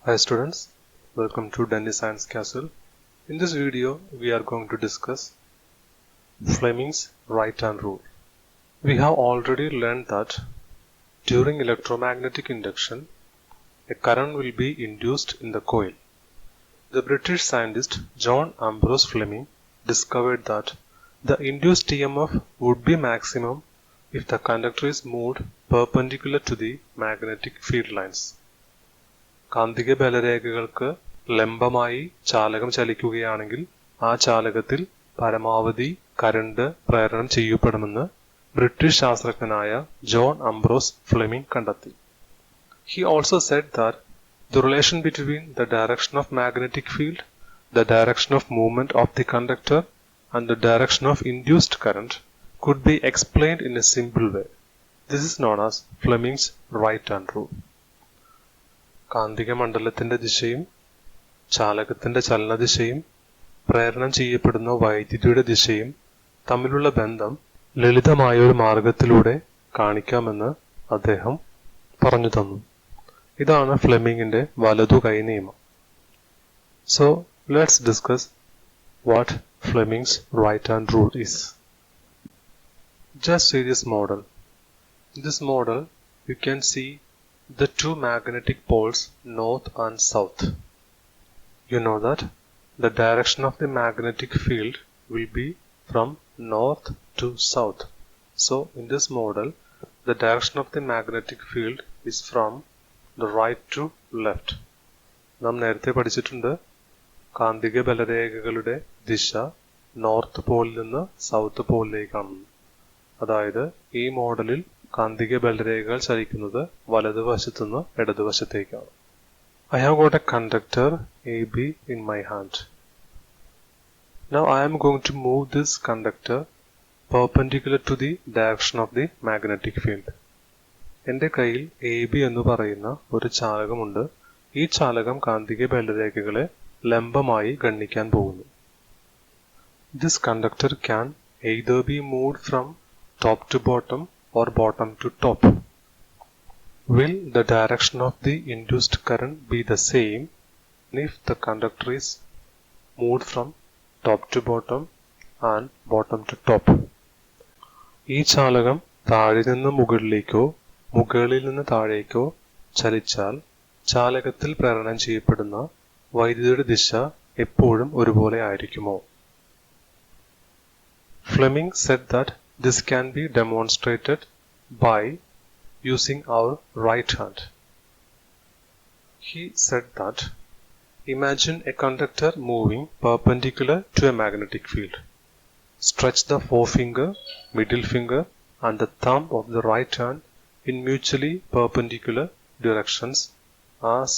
Hi students, welcome to Danny Science Castle. In this video, we are going to discuss Fleming's right-hand rule. We have already learned that during electromagnetic induction, a current will be induced in the coil. The British scientist John Ambrose Fleming discovered that the induced EMF would be maximum if the conductor is moved perpendicular to the magnetic field lines. കാന്തിക ബലരേഖകൾക്ക് ലംബമായി ചാലകം ചലിക്കുകയാണെങ്കിൽ ആ ചാലകത്തിൽ പരമാവധി current പ്രേരണം ചെയ്യപ്പെടുമെന്ന് British ശാസ്ത്രജ്ഞനായ John Ambrose Fleming കണ്ടെത്തി. He also said that the relation between the direction of magnetic field, the direction of movement of the conductor, and the direction of induced current could be explained in a simple way. This is known as Fleming's right-hand rule. കാന്തിക മണ്ഡലത്തിന്റെ ദിശയും ചാലകത്തിന്റെ ചലനദിശയും പ്രേരണം ചെയ്യപ്പെടുന്ന വൈദ്യുതിയുടെ ദിശയും തമ്മിലുള്ള ബന്ധം ലളിതമായ ഒരു മാർഗത്തിലൂടെ കാണിക്കാമെന്ന് അദ്ദേഹം പറഞ്ഞു തന്നു. ഇതാണ് ഫ്ലെമിങ്ങിന്റെ വലതു കൈ നിയമം. So let's discuss what Fleming's right hand rule is. Just see this model. In this model you can see the two magnetic poles north and south. You know that the direction of the magnetic field will be from north to south. So in this model the direction of the magnetic field is from the right to left. നാം നേരത്തെ പഠിച്ചിട്ടുണ്ട് കാന്തിക ബലരേഖകളുടെ ദിശ north പോളിൽ നിന്ന് south പോളിലേക്കാണ്. അതായത് ഈ മോഡലിൽ കാന്തിക ബലരേഖകൾ ചലിക്കുന്നത് വലതുവശത്തു നിന്ന് ഇടതുവശത്തേക്കാണ്. I have got a conductor AB in my hand. Now I am going to move this conductor perpendicular to the direction of the magnetic field. എൻ്റെ കയ്യിൽ AB എന്ന് പറയുന്ന ഒരു ചാലകമുണ്ട്. ഈ ചാലകം കാന്തിക ബലരേഖകളെ ലംബമായി ഗണ്ണിക്കാൻ പോകുന്നു. This conductor can either be moved from top to bottom or bottom to top. Will the direction of the induced current be the same if the conductor is moved from top to bottom and bottom to top? ഈ ചാലകം താഴെ നിന്ന് മുകളിലേക്കോ മുകളിൽ നിന്ന് താഴേക്കോ ചലിച്ചാൽ ചാലകത്തിൽ പ്രേരണം ചെയ്യപ്പെടുന്ന വൈദ്യുതിയുടെ ദിശ എപ്പോഴും ഒരുപോലെ ആയിരിക്കുമോ? Fleming said that this can be demonstrated by using our right hand. He said that imagine a conductor moving perpendicular to a magnetic field. Stretch the forefinger, middle finger and the thumb of the right hand in mutually perpendicular directions as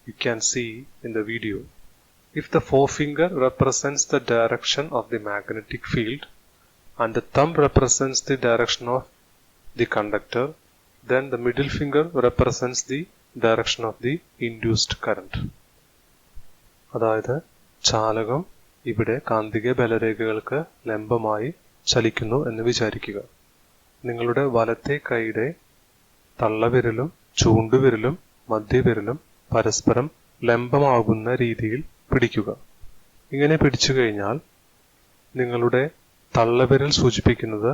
you can see in the video. If the forefinger represents the direction of the magnetic field and the thumb represents the direction of the conductor, then the middle finger represents the direction of the induced current. അതായത് ചാലകം ഇവിടെ കാന്തിക ബലരേഖകൾക്ക് ലംബമായി ചലിക്കുന്നു എന്ന് വിചാരിക്കുക. നിങ്ങളുടെ വലത്തെ കൈയുടെ തള്ളവിരലും ചൂണ്ടുവിരലും മധ്യവിരലും പരസ്പരം ലംബമാകുന്ന രീതിയിൽ പിടിക്കുക. ഇങ്ങനെ പിടിച്ചു കഴിഞ്ഞാൽ നിങ്ങളുടെ തള്ളവിരൽ സൂചിപ്പിക്കുന്നത്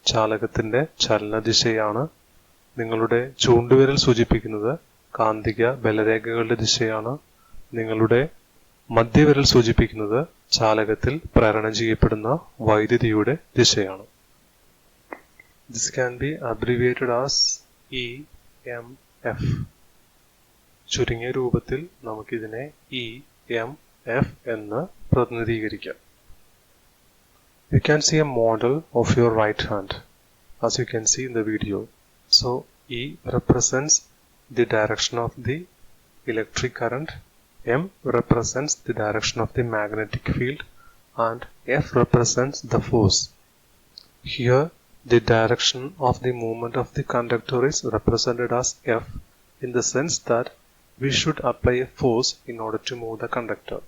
ചാലകത്തിന്റെ ചലനദിശയാണ്. നിങ്ങളുടെ ചൂണ്ടുവിരൽ സൂചിപ്പിക്കുന്നത് കാന്തിക ബലരേഖകളുടെ ദിശയാണ്. നിങ്ങളുടെ മധ്യവിരൽ സൂചിപ്പിക്കുന്നത് ചാലകത്തിൽ പ്രേരണം ചെയ്യപ്പെടുന്ന വൈദ്യുതിയുടെ ദിശയാണ്. This can be abbreviated as EMF. ചുരുങ്ങിയ രൂപത്തിൽ നമുക്കിതിനെ EMF എന്ന് പ്രതിനിധീകരിക്കാം. You can see a model of your right hand as you can see in the video. So E represents the direction of the electric current, M represents the direction of the magnetic field and F represents the force. Here the direction of the movement of the conductor is represented as F in the sense that we should apply a force in order to move the conductor.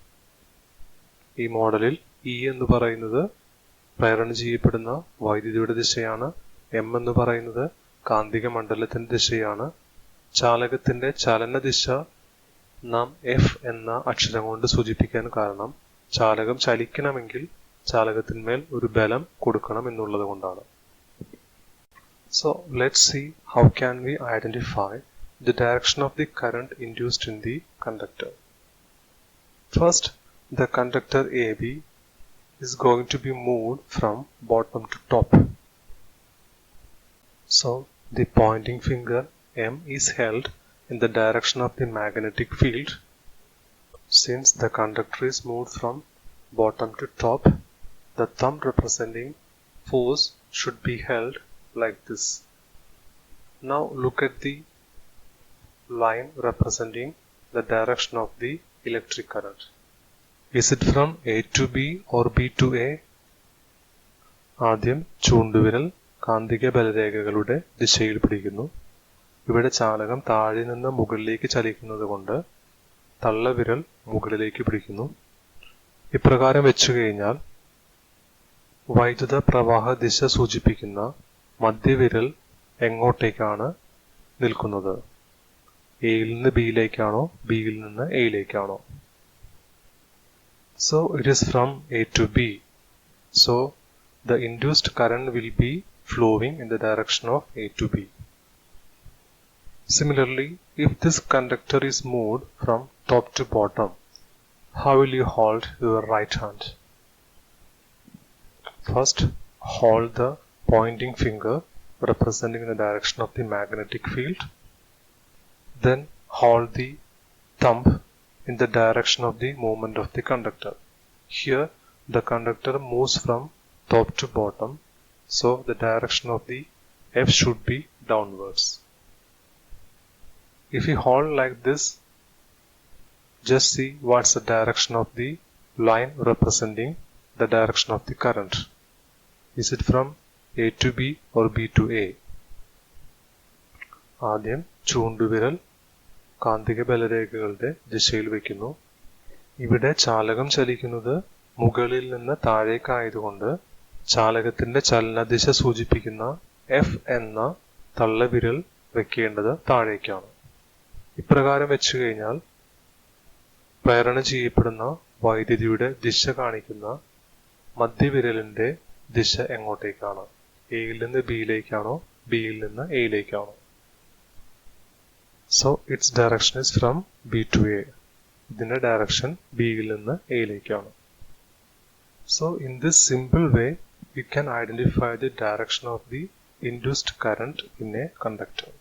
ഈ മോഡലിൽ E എന്ന് പറയുന്നത് പ്രേരണം ചെയ്യപ്പെടുന്ന വൈദ്യുതിയുടെ ദിശയാണ്. M എന്ന് പറയുന്നത് കാന്തിക മണ്ഡലത്തിന്റെ ദിശയാണ്. ചാലകത്തിന്റെ ചലനദിശ നാം F എന്ന അക്ഷരം കൊണ്ട് സൂചിപ്പിക്കാൻ കാരണം ചാലകം ചലിക്കണമെങ്കിൽ ചാലകത്തിന്മേൽ ഒരു ബലം കൊടുക്കണം എന്നുള്ളത് കൊണ്ടാണ്. So let's see how can we identify the direction of the current induced in the conductor. First, the conductor AB is going to be moved from bottom to top. So the pointing finger M is held in the direction of the magnetic field. Since the conductor is moved from bottom to top, the thumb representing force should be held like this. Now look at the line representing the direction of the electric current. Is it from A to B or B to A? ആദ്യം ചൂണ്ടുവിരൽ കാന്തിക ബലരേഖകളുടെ ദിശയിൽ പിടിക്കുന്നു. ഇവിടെ ചാലകം താഴെ നിന്ന് മുകളിലേക്ക് ചലിക്കുന്നത് കൊണ്ട് തള്ളവിരൽ മുകളിലേക്ക് പിടിക്കുന്നു. ഇപ്രകാരം വെച്ചു കഴിഞ്ഞാൽ വൈദ്യുത പ്രവാഹ ദിശ സൂചിപ്പിക്കുന്ന മധ്യവിരൽ എങ്ങോട്ടേക്കാണ് നിൽക്കുന്നത്? എയിൽ നിന്ന് ബിയിലേക്കാണോ ബിയിൽ നിന്ന് എയിലേക്കാണോ? So it is from A to B. So the induced current will be flowing in the direction of A to B. Similarly, if this conductor is moved from top to bottom, how will you hold your right hand? First, hold the pointing finger representing the direction of the magnetic field. Then hold the thumb in the direction of the movement of the conductor. Here, the conductor moves from top to bottom, so the direction of the F should be downwards. If you hold like this, just see what's the direction of the line representing the direction of the current. Is it from A to B or B to A? ആദ്യം ചൂണ്ടുവിരൽ കാന്തിക ബലരേഖകളുടെ ദിശയിൽ വയ്ക്കുന്നു. ഇവിടെ ചാലകം ചലിക്കുന്നത് മുകളിൽ നിന്ന് താഴേക്കായതുകൊണ്ട് ചാലകത്തിന്റെ ചലനദിശ സൂചിപ്പിക്കുന്ന F എന്ന തള്ളവിരൽ വെക്കേണ്ടത് താഴേക്കാണ്. ഇപ്രകാരം വെച്ചു കഴിഞ്ഞാൽ പ്രേരണ ചെയ്യപ്പെടുന്ന വൈദ്യുതിയുടെ ദിശ കാണിക്കുന്ന മധ്യവിരലിന്റെ ദിശ എങ്ങോട്ടേക്കാണ്? എയിൽ നിന്ന് ബിയിലേക്കാണോ ബിയിൽ നിന്ന് എയിലേക്കാണോ? So its direction is from B to A. ഇതിന്റെ ഡയറക്ഷൻ ബിയിൽ നിന്ന് എയിലേക്കാണ്. So in this simple way, we can identify the direction of the induced current in a conductor.